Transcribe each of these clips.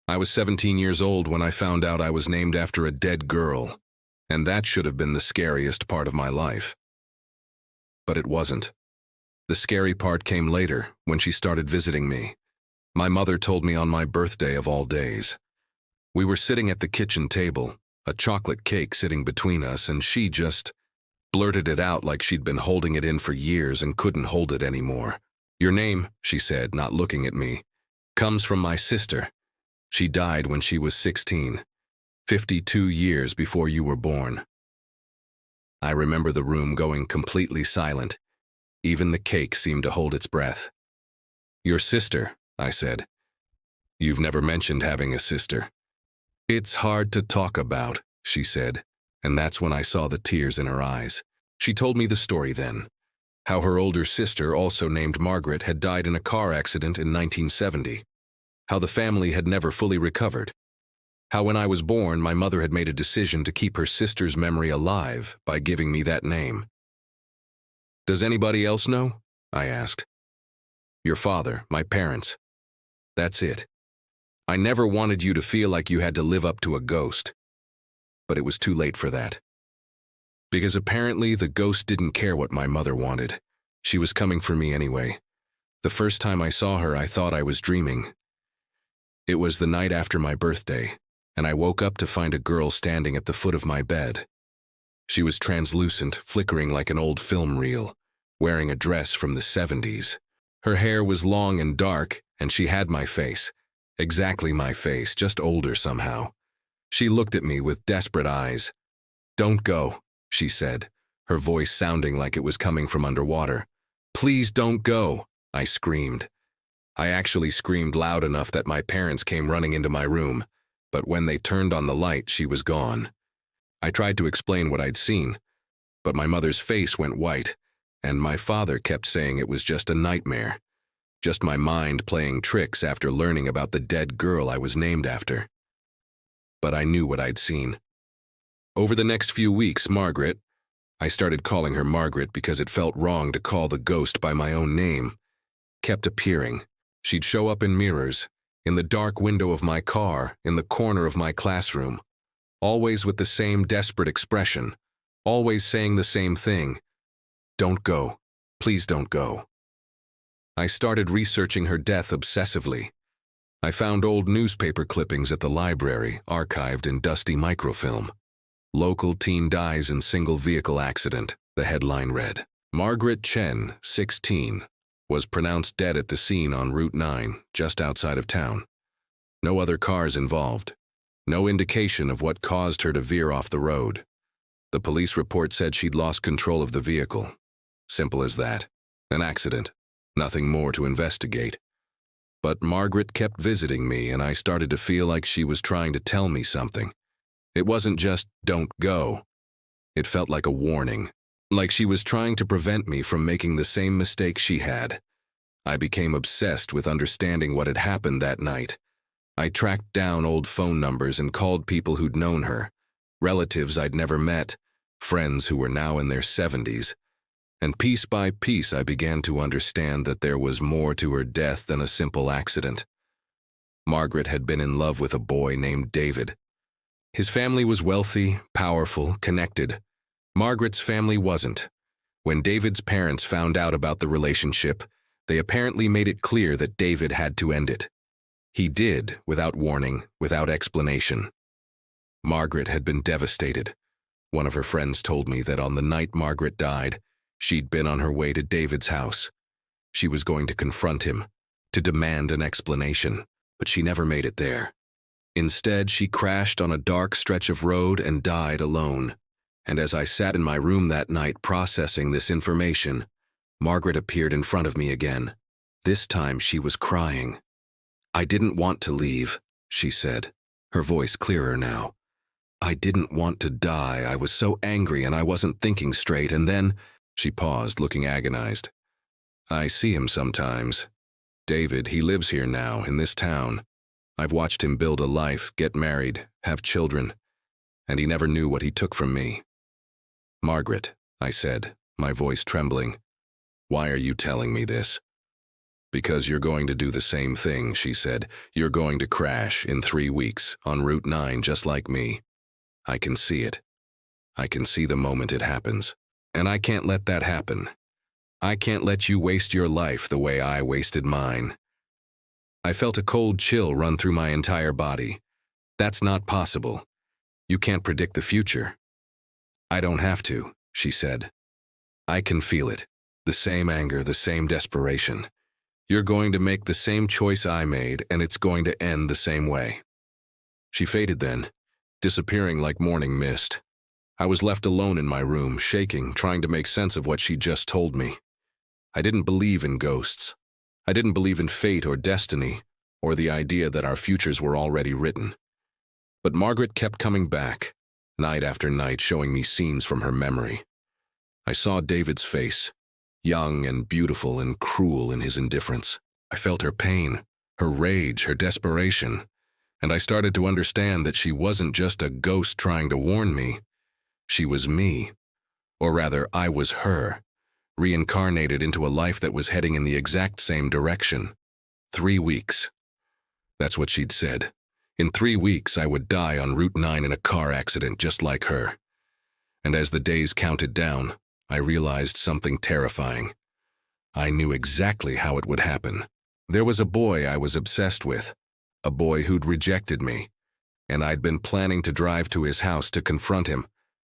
I was 17 years old when I found out I was named after a dead girl, and that should have been the scariest part of my life. But it wasn't. The scary part came later, when she started visiting me. My mother told me on my birthday of all days. We were sitting at the kitchen table, a chocolate cake sitting between us, and she just blurted it out like she'd been holding it in for years and couldn't hold it anymore. "Your name," she said, not looking at me, "comes from my sister. She died when she was 16, 52 years before you were born." I remember the room going completely silent. Even the cake seemed to hold its breath. "Your sister," I said. "You've never mentioned having a sister." "It's hard to talk about," she said, and that's when I saw the tears in her eyes. She told me the story then, how her older sister, also named Margaret, had died in a car accident in 1970, how the family had never fully recovered, how when I was born my mother had made a decision to keep her sister's memory alive by giving me that name. "Does anybody else know?" I asked. "Your father, my parents. That's it. I never wanted you to feel like you had to live up to a ghost." But it was too late for that. Because apparently the ghost didn't care what my mother wanted. She was coming for me anyway. The first time I saw her, I thought I was dreaming. It was the night after my birthday, and I woke up to find a girl standing at the foot of my bed. She was translucent, flickering like an old film reel, wearing a dress from the 70s. Her hair was long and dark, and she had my face. Exactly my face, just older somehow. She looked at me with desperate eyes. "Don't go," she said, her voice sounding like it was coming from underwater. "Please don't go," I screamed. I actually screamed loud enough that my parents came running into my room, but when they turned on the light, she was gone. I tried to explain what I'd seen, but my mother's face went white, and my father kept saying it was just a nightmare, just my mind playing tricks after learning about the dead girl I was named after. But I knew what I'd seen. Over the next few weeks, Margaret, I started calling her Margaret because it felt wrong to call the ghost by my own name, kept appearing. She'd show up in mirrors, in the dark window of my car, in the corner of my classroom, always with the same desperate expression, always saying the same thing. "Don't go. Please don't go." I started researching her death obsessively. I found old newspaper clippings at the library, archived in dusty microfilm. "Local teen dies in single vehicle accident," the headline read. Margaret Chen, 16, was pronounced dead at the scene on Route 9, just outside of town. No other cars involved. No indication of what caused her to veer off the road. The police report said she'd lost control of the vehicle. Simple as that. An accident. Nothing more to investigate. But Margaret kept visiting me, and I started to feel like she was trying to tell me something. It wasn't just, "Don't go." It felt like a warning. Like she was trying to prevent me from making the same mistake she had. I became obsessed with understanding what had happened that night. I tracked down old phone numbers and called people who'd known her, relatives I'd never met, friends who were now in their 70s. And piece by piece I began to understand that there was more to her death than a simple accident. Margaret had been in love with a boy named David. His family was wealthy, powerful, connected. Margaret's family wasn't. When David's parents found out about the relationship, they apparently made it clear that David had to end it. He did, without warning, without explanation. Margaret had been devastated. One of her friends told me that on the night Margaret died, she'd been on her way to David's house. She was going to confront him, to demand an explanation, but she never made it there. Instead, she crashed on a dark stretch of road and died alone. And as I sat in my room that night processing this information, Margaret appeared in front of me again. This time she was crying. "I didn't want to leave," she said, her voice clearer now. "I didn't want to die. I was so angry and I wasn't thinking straight, and then—" She paused, looking agonized. "I see him sometimes. David, he lives here now, in this town. I've watched him build a life, get married, have children, and he never knew what he took from me." "Margaret," I said, my voice trembling, "why are you telling me this?" Because you're going to do the same thing, she said. You're going to crash in 3 weeks on Route 9 just like me. I can see it. I can see the moment it happens. And I can't let that happen. I can't let you waste your life the way I wasted mine. I felt a cold chill run through my entire body. That's not possible. You can't predict the future. I don't have to, she said. I can feel it. The same anger, the same desperation. You're going to make the same choice I made, and it's going to end the same way. She faded then, disappearing like morning mist. I was left alone in my room, shaking, trying to make sense of what she just told me. I didn't believe in ghosts. I didn't believe in fate or destiny, or the idea that our futures were already written. But Margaret kept coming back, night after night, showing me scenes from her memory. I saw David's face, young and beautiful and cruel in his indifference. I felt her pain, her rage, her desperation, and I started to understand that she wasn't just a ghost trying to warn me. She was me, or rather, I was her, reincarnated into a life that was heading in the exact same direction. 3 weeks. That's what she'd said. In 3 weeks, I would die on Route 9 in a car accident just like her. And as the days counted down, I realized something terrifying. I knew exactly how it would happen. There was a boy I was obsessed with, a boy who'd rejected me, and I'd been planning to drive to his house to confront him.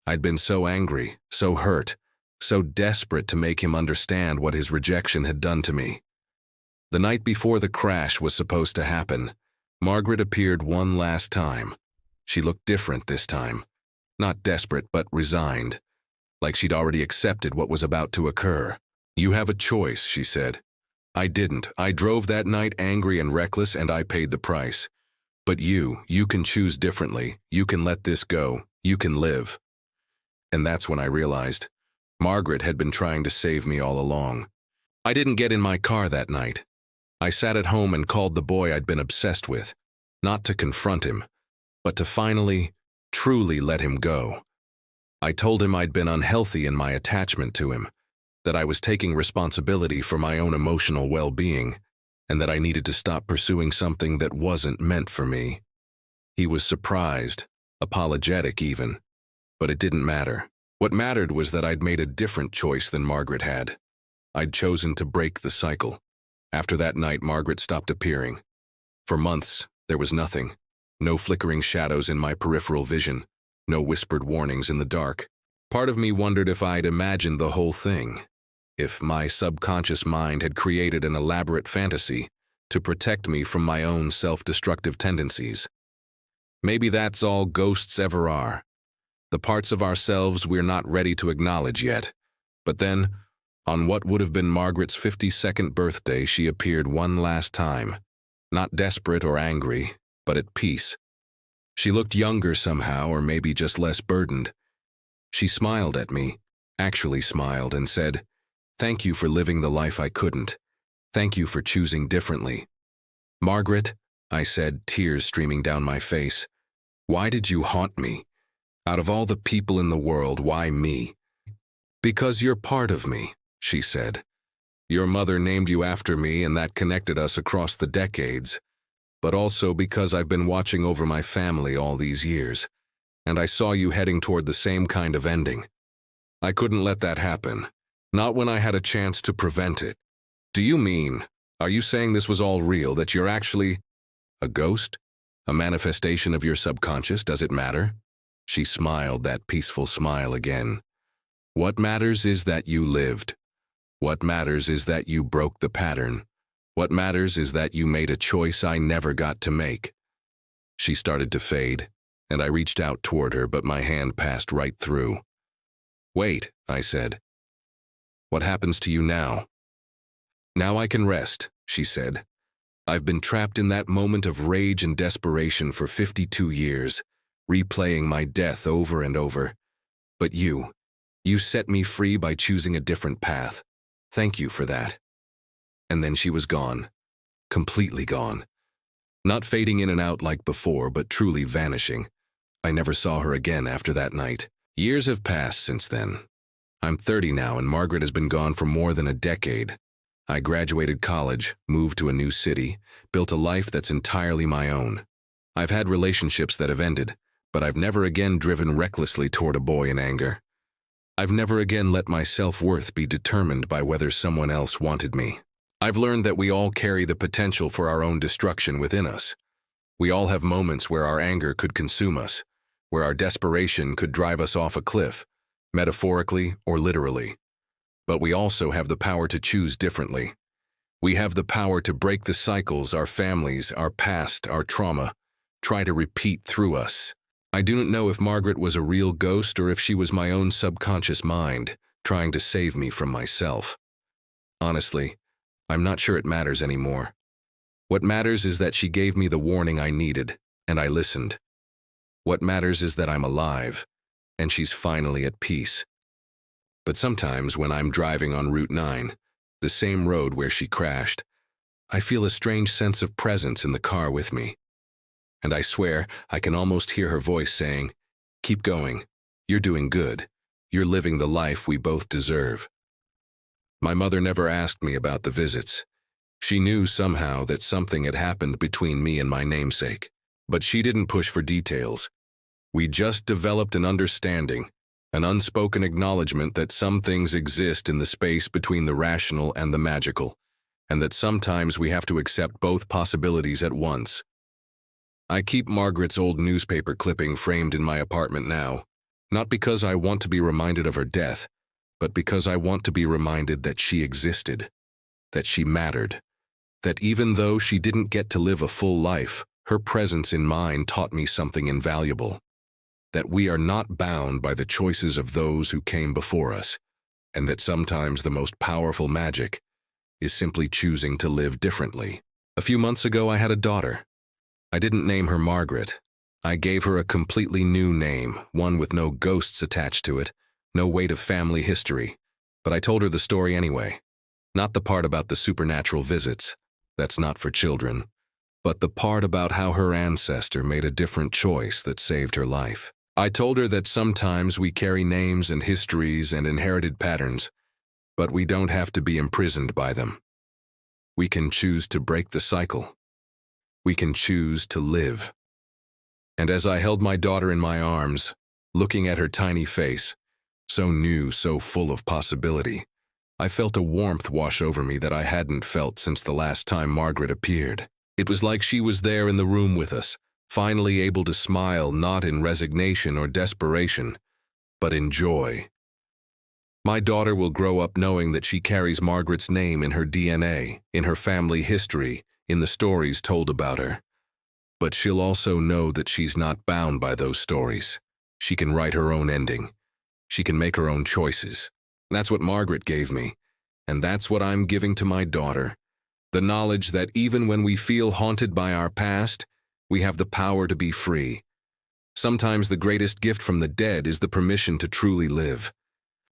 I'd been so angry, so hurt, so desperate to make him understand what his rejection had done to me. The night before the crash was supposed to happen, Margaret appeared one last time. She looked different this time. Not desperate, but resigned, like she'd already accepted what was about to occur. You have a choice, she said. I didn't. I drove that night angry and reckless, and I paid the price. But you can choose differently. You can let this go. You can live. And that's when I realized Margaret had been trying to save me all along. I didn't get in my car that night. I sat at home and called the boy I'd been obsessed with, not to confront him, but to finally, truly let him go. I told him I'd been unhealthy in my attachment to him, that I was taking responsibility for my own emotional well-being, and that I needed to stop pursuing something that wasn't meant for me. He was surprised, apologetic even, but it didn't matter. What mattered was that I'd made a different choice than Margaret had. I'd chosen to break the cycle. After that night, Margaret stopped appearing. For months, there was nothing. No flickering shadows in my peripheral vision. No whispered warnings in the dark. Part of me wondered if I'd imagined the whole thing. If my subconscious mind had created an elaborate fantasy to protect me from my own self-destructive tendencies. Maybe that's all ghosts ever are. The parts of ourselves we're not ready to acknowledge yet. But then, on what would have been Margaret's 52nd birthday, she appeared one last time. Not desperate or angry, but at peace. She looked younger somehow, or maybe just less burdened. She smiled at me, actually smiled, and said, "Thank you for living the life I couldn't. Thank you for choosing differently." "Margaret," I said, tears streaming down my face, "why did you haunt me? Out of all the people in the world, why me?" "Because you're part of me," she said. "Your mother named you after me, and that connected us across the decades. But also because I've been watching over my family all these years, and I saw you heading toward the same kind of ending. I couldn't let that happen, not when I had a chance to prevent it." "Do you mean, are you saying this was all real, that you're actually a ghost? A manifestation of your subconscious? Does it matter?" She smiled, that peaceful smile again. "What matters is that you lived. What matters is that you broke the pattern. What matters is that you made a choice I never got to make." She started to fade, and I reached out toward her, but my hand passed right through. "Wait," I said. "What happens to you now?" "Now I can rest," she said. "I've been trapped in that moment of rage and desperation for 52 years, replaying my death over and over. But you set me free by choosing a different path. Thank you for that." And then she was gone. Completely gone. Not fading in and out like before, but truly vanishing. I never saw her again after that night. Years have passed since then. I'm 30 now, and Margaret has been gone for more than a decade. I graduated college, moved to a new city, built a life that's entirely my own. I've had relationships that have ended, but I've never again driven recklessly toward a boy in anger. I've never again let my self-worth be determined by whether someone else wanted me. I've learned that we all carry the potential for our own destruction within us. We all have moments where our anger could consume us, where our desperation could drive us off a cliff, metaphorically or literally. But we also have the power to choose differently. We have the power to break the cycles our families, our past, our trauma try to repeat through us. I do not know if Margaret was a real ghost or if she was my own subconscious mind trying to save me from myself. Honestly, I'm not sure it matters anymore. What matters is that she gave me the warning I needed, and I listened. What matters is that I'm alive, and she's finally at peace. But sometimes when I'm driving on Route 9, the same road where she crashed, I feel a strange sense of presence in the car with me. And I swear I can almost hear her voice saying, "Keep going. You're doing good. You're living the life we both deserve." My mother never asked me about the visits. She knew somehow that something had happened between me and my namesake, but she didn't push for details. We just developed an understanding, an unspoken acknowledgement that some things exist in the space between the rational and the magical, and that sometimes we have to accept both possibilities at once. I keep Margaret's old newspaper clipping framed in my apartment now, not because I want to be reminded of her death, but because I want to be reminded that she existed, that she mattered, that even though she didn't get to live a full life, her presence in mine taught me something invaluable, that we are not bound by the choices of those who came before us, and that sometimes the most powerful magic is simply choosing to live differently. A few months ago, I had a daughter. I didn't name her Margaret. I gave her a completely new name, one with no ghosts attached to it, no weight of family history, but I told her the story anyway. Not the part about the supernatural visits, that's not for children, but the part about how her ancestor made a different choice that saved her life. I told her that sometimes we carry names and histories and inherited patterns, but we don't have to be imprisoned by them. We can choose to break the cycle. We can choose to live. And as I held my daughter in my arms, looking at her tiny face, so new, so full of possibility, I felt a warmth wash over me that I hadn't felt since the last time Margaret appeared. It was like she was there in the room with us, finally able to smile not in resignation or desperation, but in joy. My daughter will grow up knowing that she carries Margaret's name in her DNA, in her family history, in the stories told about her. But she'll also know that she's not bound by those stories. She can write her own ending. She can make her own choices. That's what Margaret gave me, and that's what I'm giving to my daughter. The knowledge that even when we feel haunted by our past, we have the power to be free. Sometimes the greatest gift from the dead is the permission to truly live.